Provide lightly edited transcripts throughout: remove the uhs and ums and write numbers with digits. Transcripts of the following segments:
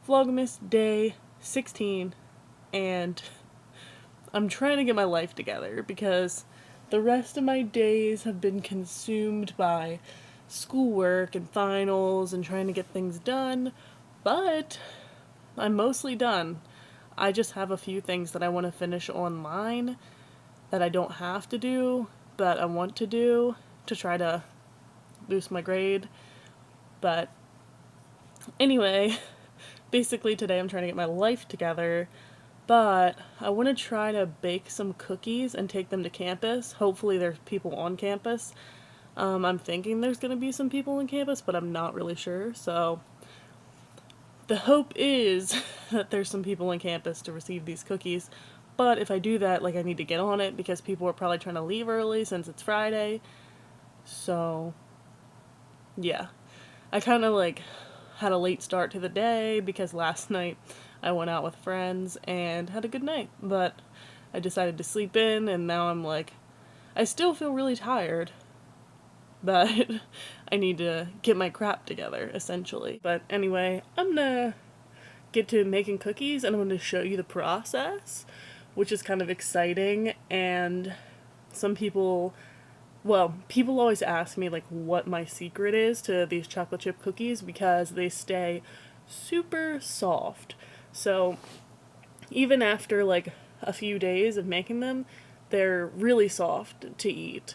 Vlogmas day 16, and I'm trying to get my life together because the rest of my days have been consumed by schoolwork and finals and trying to get things done, but I'm mostly done. I just have a few things that I want to finish online that I don't have to do, but I want to do to try to boost my grade. But anyway, basically today I'm trying to get my life together, but I want to try to bake some cookies and take them to campus. Hopefully there's people on campus. I'm thinking there's going to be some people on campus, but I'm not really sure, so the hope is that there's some people on campus to receive these cookies. But if I do that, I need to get on it because people are probably trying to leave early since it's Friday. So yeah, I kind of had a late start to the day because last night I went out with friends and had a good night, but I decided to sleep in, and now I still feel really tired, but I need to get my crap together, essentially. But anyway, I'm gonna get to making cookies, and I'm gonna show you the process, which is kind of exciting. And some people, people always ask me what my secret is to these chocolate chip cookies because they stay super soft. So even after a few days of making them, they're really soft to eat.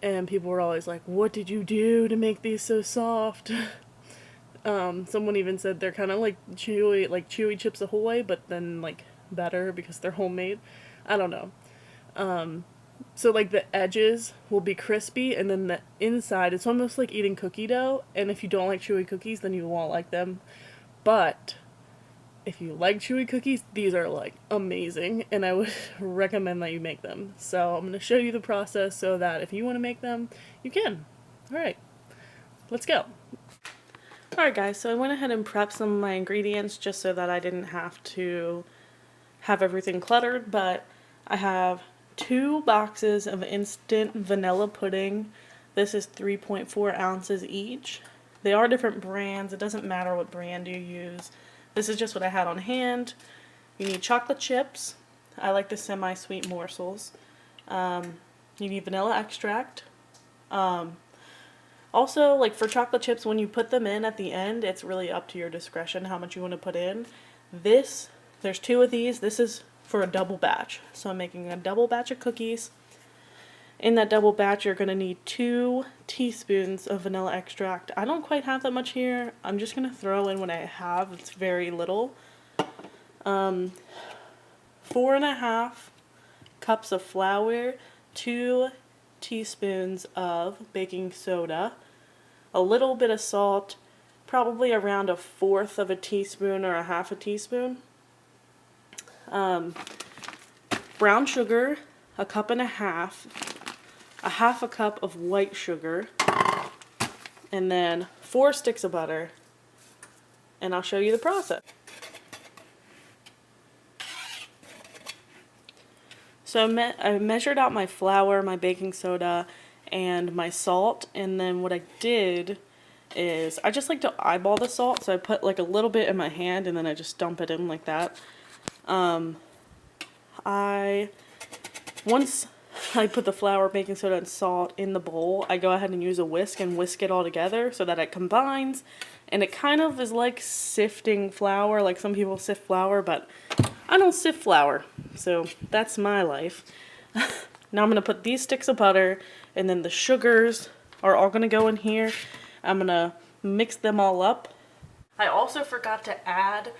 And people were always like, what did you do to make these so soft? Someone even said they're kind of like chewy Chips Ahoy, but then better because they're homemade. I don't know. So the edges will be crispy, and then the inside, it's almost like eating cookie dough. And if you don't like chewy cookies, then you won't like them. But if you like chewy cookies, these are amazing, and I would recommend that you make them. So I'm going to show you the process so that if you want to make them, you can. Alright, let's go. Alright guys, so I went ahead and prepped some of my ingredients just so that I didn't have to have everything cluttered, but I have 2 boxes of instant vanilla pudding. This is 3.4 ounces each. They are different brands. It doesn't matter what brand you use. This is just what I had on hand. You need chocolate chips. I like the semi-sweet morsels. You need vanilla extract. Also, for chocolate chips, when you put them in at the end, it's really up to your discretion how much you want to put in. There's 2 of these. This is for a double batch. So I'm making a double batch of cookies. In that double batch, you're going to need 2 teaspoons of vanilla extract. I don't quite have that much here. I'm just going to throw in what I have. It's very little. 4.5 cups of flour, 2 teaspoons of baking soda, a little bit of salt, probably around 1/4 of a teaspoon or 1/2 teaspoon. Brown sugar, 1.5 cups, 1/2 cup of white sugar, and then 4 sticks of butter, and I'll show you the process. So I measured out my flour, my baking soda, and my salt, and then what I did is I just like to eyeball the salt, so I put a little bit in my hand and then I just dump it in like that. Once I put the flour, baking soda, and salt in the bowl, I go ahead and use a whisk and whisk it all together so that it combines, and it kind of is like sifting flour. Some people sift flour, but I don't sift flour, so that's my life. Now I'm going to put these sticks of butter, and then the sugars are all going to go in here. I'm going to mix them all up. I also forgot to add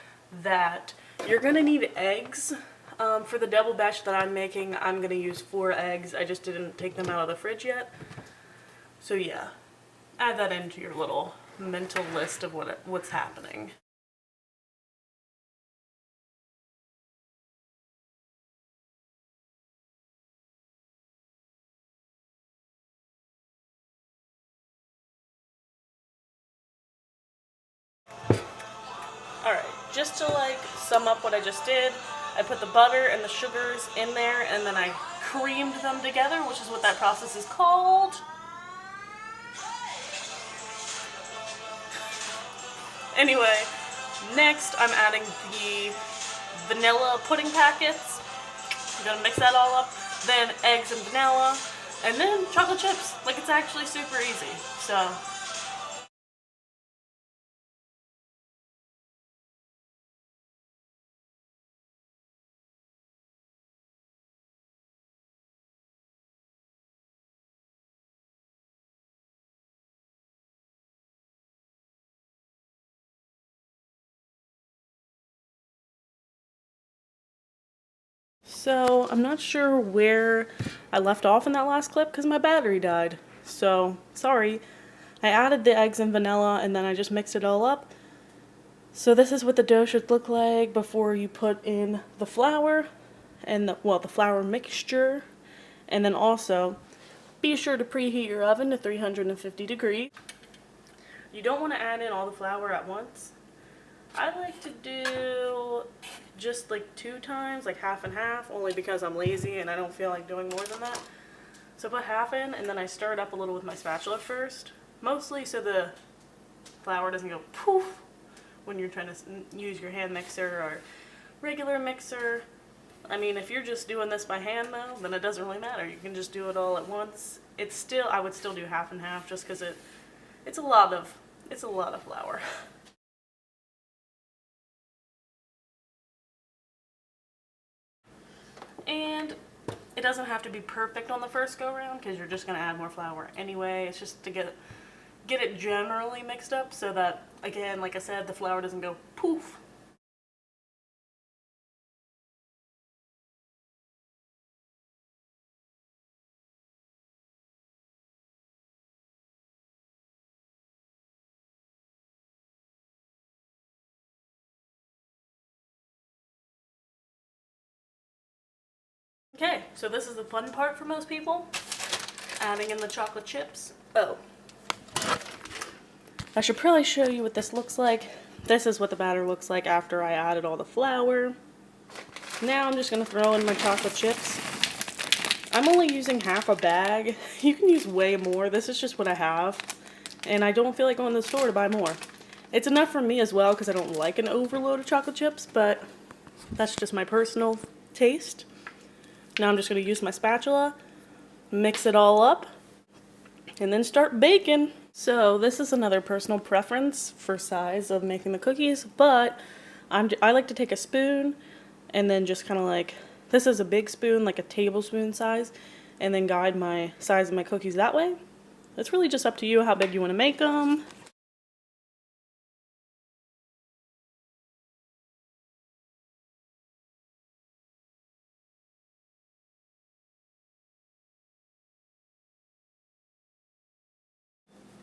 that you're going to need eggs. For the double batch that I'm making, I'm going to use 4 eggs. I just didn't take them out of the fridge yet. So yeah, add that into your little mental list of what's happening. Alright, just to sum up what I just did, I put the butter and the sugars in there, and then I creamed them together, which is what that process is called. Anyway, Next, I'm adding the vanilla pudding packets. I'm gonna mix that all up. Then eggs and vanilla, and then chocolate chips. Like, it's actually super easy. So I'm not sure where I left off in that last clip because my battery died. So sorry. I added the eggs and vanilla and then I just mixed it all up. So this is what the dough should look like before you put in the flour and the flour mixture. And then also be sure to preheat your oven to 350 degrees. You don't want to add in all the flour at once. I like to do just like 2 times, like half and half, only because I'm lazy and I don't feel like doing more than that. So put half in and then I stir it up a little with my spatula first, mostly so the flour doesn't go poof when you're trying to use your hand mixer or regular mixer. I mean, if you're just doing this by hand though, then it doesn't really matter. You can just do it all at once. I would still do half and half just because it's a lot of flour. And it doesn't have to be perfect on the first go round because you're just going to add more flour anyway. It's just to get it generally mixed up so that, again, like I said, the flour doesn't go poof. Okay, so this is the fun part for most people, adding in the chocolate chips. Oh, I should probably show you what this looks like. This is what the batter looks like after I added all the flour. Now I'm just going to throw in my chocolate chips. I'm only using half a bag. You can use way more. This is just what I have. And I don't feel like going to the store to buy more. It's enough for me as well because I don't like an overload of chocolate chips, but that's just my personal taste. Now I'm just going to use my spatula, mix it all up, and then start baking. So this is another personal preference for size of making the cookies, but I like to take a spoon and then just kind of like, this is a big spoon, like a tablespoon size, and then guide my size of my cookies that way. It's really just up to you how big you want to make them.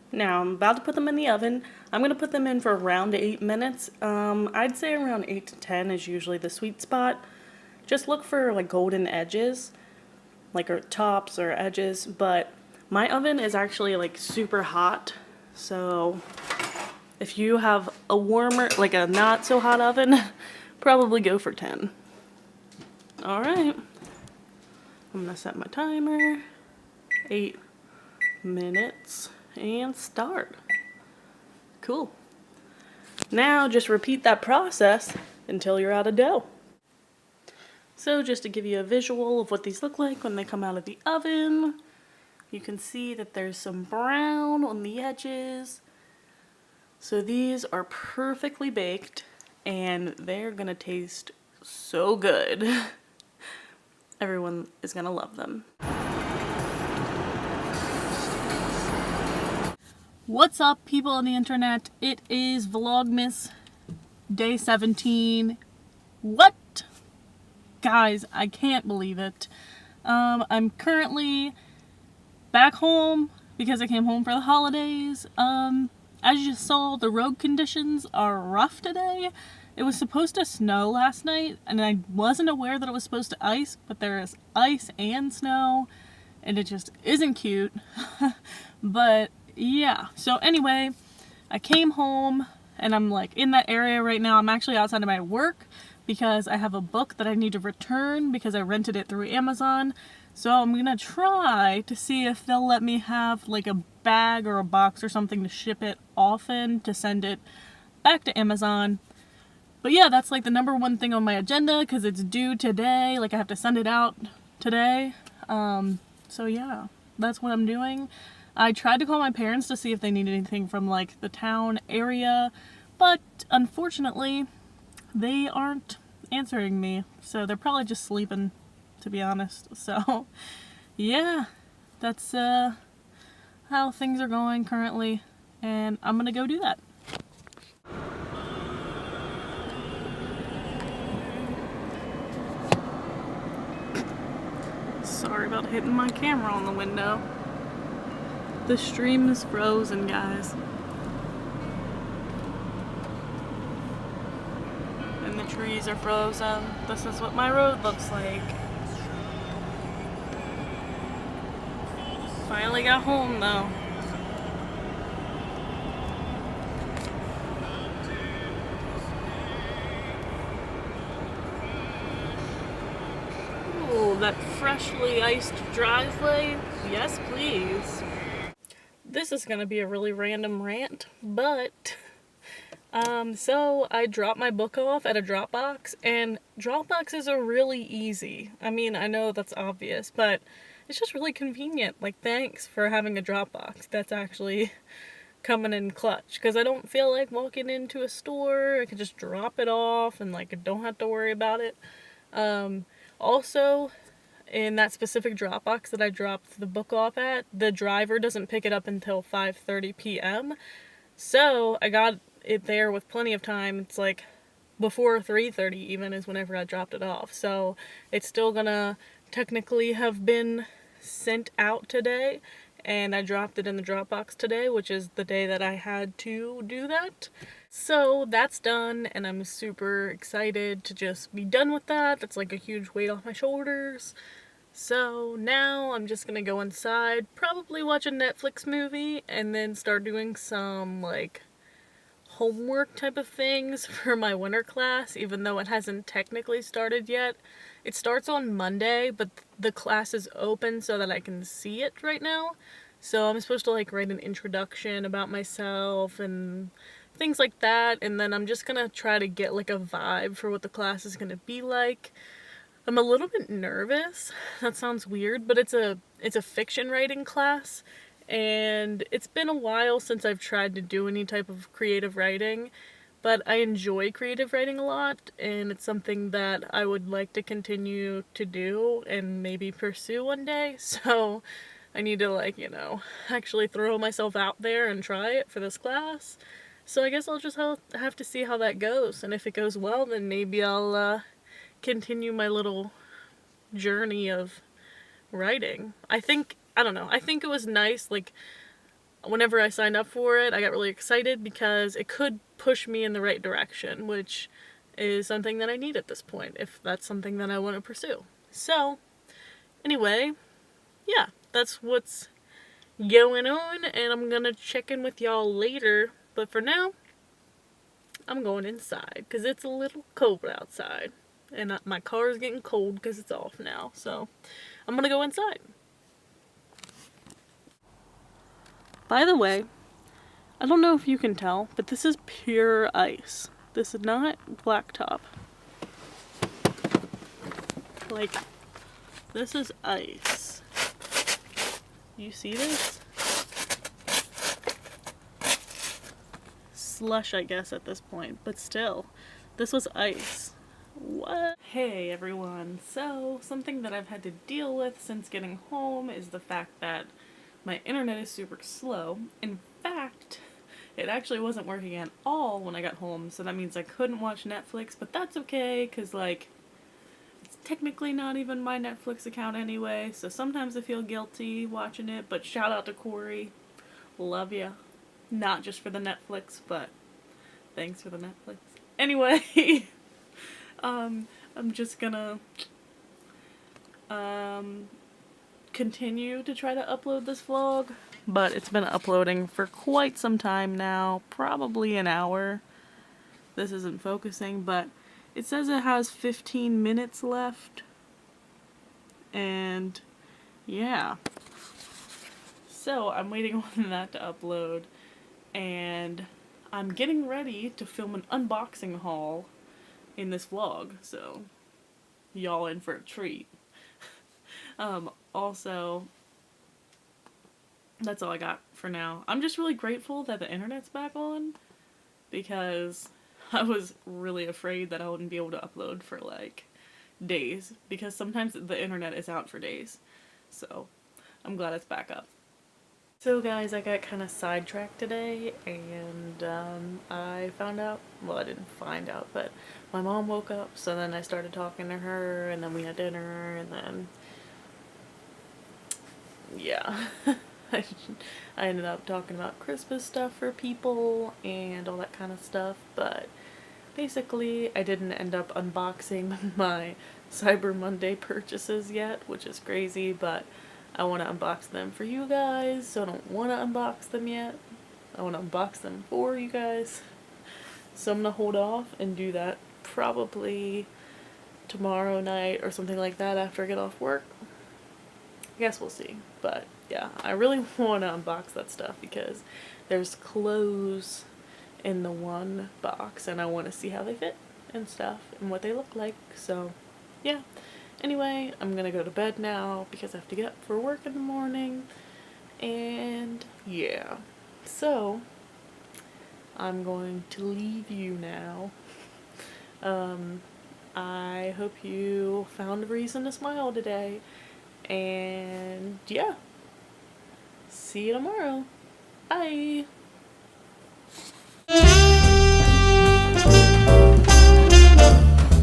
Now I'm about to put them in the oven. I'm going to put them in for around 8 minutes. I'd say around 8 to 10 is usually the sweet spot. Just look for like golden edges, like or tops or edges, but my oven is actually like super hot. So if you have a warmer, like a not so hot oven, probably go for 10. All right. I'm going to set my timer. 8 minutes. And start. Cool. Now just repeat that process until you're out of dough. So just to give you a visual of what these look like when they come out of the oven, you can see that there's some brown on the edges. So these are perfectly baked and they're gonna taste so good. Everyone is gonna love them. What's up, people on the internet? It is Vlogmas day 17. What? Guys, I can't believe it. I'm currently back home because I came home for the holidays. As you saw, the road conditions are rough today. It was supposed to snow last night, and I wasn't aware that it was supposed to ice, but there is ice and snow, and it just isn't cute. But yeah, so anyway, I came home and I'm like in that area right now. I'm actually outside of my work because I have a book that I need to return because I rented it through Amazon. So I'm gonna try to see if they'll let me have like a bag or a box or something to ship it off in to send it back to Amazon. But yeah, that's like the number one thing on my agenda because it's due today. Like I have to send it out today. So yeah, that's what I'm doing. I tried to call my parents to see if they need anything from like the town area, but unfortunately, they aren't answering me. So they're probably just sleeping, to be honest. So yeah, that's how things are going currently, and I'm gonna go do that. Sorry about hitting my camera on the window. The stream is frozen, guys. And the trees are frozen. This is what my road looks like. Finally got home though. Ooh, that freshly iced driveway. Yes, please. This is gonna be a really random rant, but so I dropped my book off at a Dropbox, and Dropboxes are really easy. I mean, I know that's obvious, but it's just really convenient. Like, thanks for having a Dropbox. That's actually coming in clutch, because I don't feel like walking into a store. I can just drop it off and like I don't have to worry about it. Also, in that specific Dropbox that I dropped the book off at, the driver doesn't pick it up until 5:30 p.m. So I got it there with plenty of time. It's like before 3:30 even is whenever I dropped it off. So it's still gonna technically have been sent out today, and I dropped it in the Dropbox today, which is the day that I had to do that. So that's done, and I'm super excited to just be done with that. That's like a huge weight off my shoulders. So now I'm just gonna go inside, probably watch a Netflix movie, and then start doing some like homework type of things for my winter class, even though it hasn't technically started yet. It starts on Monday, but the class is open so that I can see it right now. So I'm supposed to like write an introduction about myself and things like that, and then I'm just gonna try to get like a vibe for what the class is gonna be like. I'm a little bit nervous. That sounds weird, but it's a fiction writing class, and it's been a while since I've tried to do any type of creative writing, but I enjoy creative writing a lot, and it's something that I would like to continue to do and maybe pursue one day. So I need to like, actually throw myself out there and try it for this class. So I guess I'll just have to see how that goes, and if it goes well, then maybe I'll continue my little journey of writing. I don't know, I think it was nice, like, whenever I signed up for it, I got really excited because it could push me in the right direction, which is something that I need at this point, if that's something that I want to pursue. So, anyway, yeah, that's what's going on, and I'm gonna check in with y'all later, but for now, I'm going inside, because it's a little cold outside. And my car is getting cold because it's off now. So I'm going to go inside. By the way, I don't know if you can tell, but this is pure ice. This is not blacktop. Like, this is ice. You see this? Slush, I guess, at this point. But still, this was ice. What? Hey everyone. So, something that I've had to deal with since getting home is the fact that my internet is super slow. In fact, it actually wasn't working at all when I got home, so that means I couldn't watch Netflix, but that's okay, because like, it's technically not even my Netflix account anyway, so sometimes I feel guilty watching it, but shout out to Corey. Love ya. Not just for the Netflix, but thanks for the Netflix. Anyway, I'm just gonna continue to try to upload this vlog, but it's been uploading for quite some time now, probably an hour. This isn't focusing, but it says it has 15 minutes left, and yeah. So I'm waiting on that to upload, and I'm getting ready to film an unboxing haul in this vlog, so y'all in for a treat. Also, that's all I got for now. I'm just really grateful that the internet's back on, because I was really afraid that I wouldn't be able to upload for like days, because sometimes the internet is out for days. So I'm glad it's back up. So guys, I got kind of sidetracked today, and I found out, well, I didn't find out, but my mom woke up, so then I started talking to her, and then we had dinner, and then yeah. I ended up talking about Christmas stuff for people and all that kind of stuff, but basically I didn't end up unboxing my Cyber Monday purchases yet, which is crazy, but I want to unbox them for you guys, so I don't want to unbox them yet. I want to unbox them for you guys, so I'm going to hold off and do that probably tomorrow night or something like that after I get off work. I guess we'll see, but yeah, I really want to unbox that stuff because there's clothes in the one box and I want to see how they fit and stuff and what they look like. So yeah, anyway, I'm gonna go to bed now because I have to get up for work in the morning, and yeah, so I'm going to leave you now. I hope you found a reason to smile today, and yeah, see you tomorrow. Bye.